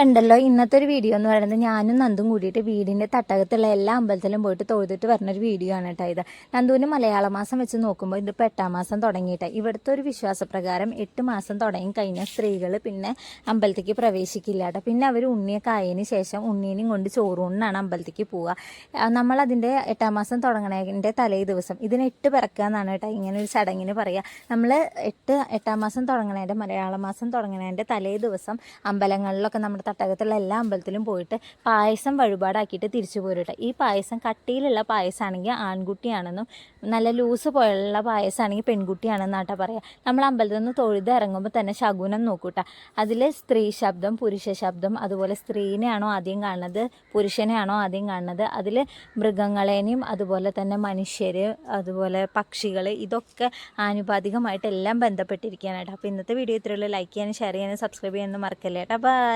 ഉണ്ടല്ലോ ഇന്നത്തെ ഒരു വീഡിയോ എന്ന് പറയുന്നത് ഞാനും നന്ദും കൂടിയിട്ട് വീടിൻ്റെ തട്ടകത്തുള്ള എല്ലാ അമ്പലത്തിലും പോയിട്ട് തൊഴുതിട്ട് വരുന്നൊരു വീഡിയോ ആണ് കേട്ടോ ഇത്. നന്ദുവിന് മലയാള മാസം വെച്ച് നോക്കുമ്പോൾ ഇതിപ്പോൾ 8-ാം മാസം തുടങ്ങിയിട്ട് ഇവിടുത്തെ ഒരു വിശ്വാസപ്രകാരം 8 മാസം തുടങ്ങി കഴിഞ്ഞാൽ സ്ത്രീകൾ പിന്നെ അമ്പലത്തേക്ക് പ്രവേശിക്കില്ല കേട്ടോ. പിന്നെ അവർ ഉണ്ണിയൊക്കെ ആയതിന് ശേഷം ഉണ്ണീനെയും കൊണ്ട് ചോറൂണിനാണ് അമ്പലത്തേക്ക് പോവുക. നമ്മളതിൻ്റെ 8-ാം മാസം തുടങ്ങണതിൻ്റെ തലേ ദിവസം ഇതിന് 8 പിറക്കുക എന്നാണ് കേട്ടോ ഇങ്ങനെ ഒരു ചടങ്ങിന് പറയുക. നമ്മൾ 8-ാം മാസം തുടങ്ങണതിൻ്റെ മലയാള മാസം തുടങ്ങണതിൻ്റെ തലേ ദിവസം അമ്പലങ്ങളിലൊക്കെ നമ്മുടെ തട്ടകത്തുള്ള എല്ലാ അമ്പലത്തിലും പോയിട്ട് പായസം വഴിപാടാക്കിയിട്ട് തിരിച്ചു പോരുട്ടെ. ഈ പായസം കട്ടിയിലുള്ള പായസമാണെങ്കിൽ ആൺകുട്ടിയാണെന്നും നല്ല ലൂസ് പോലുള്ള പായസമാണെങ്കിൽ പെൺകുട്ടിയാണെന്നാട്ടാ പറയുക. നമ്മൾ അമ്പലത്തിൽ നിന്ന് തൊഴുത് ഇറങ്ങുമ്പോൾ തന്നെ ശകുനം നോക്കൂട്ട. അതിൽ സ്ത്രീ ശബ്ദം പുരുഷ ശബ്ദം, അതുപോലെ സ്ത്രീനെയാണോ ആദ്യം കാണുന്നത് പുരുഷനെയാണോ ആദ്യം കാണുന്നത്, അതിൽ മൃഗങ്ങളേനെയും അതുപോലെ തന്നെ മനുഷ്യർ അതുപോലെ പക്ഷികൾ ഇതൊക്കെ ആനുപാതികമായിട്ട് എല്ലാം ബന്ധപ്പെട്ടിരിക്കുകയാണ് കേട്ടോ. അപ്പോൾ ഇന്നത്തെ വീഡിയോ ഇത്രയുള്ളൂ. ലൈക്ക് ചെയ്യാനും ഷെയർ ചെയ്യാനും സബ്സ്ക്രൈബ് ചെയ്യാനും മറക്കല്ലേ കേട്ടോ. ബൈ.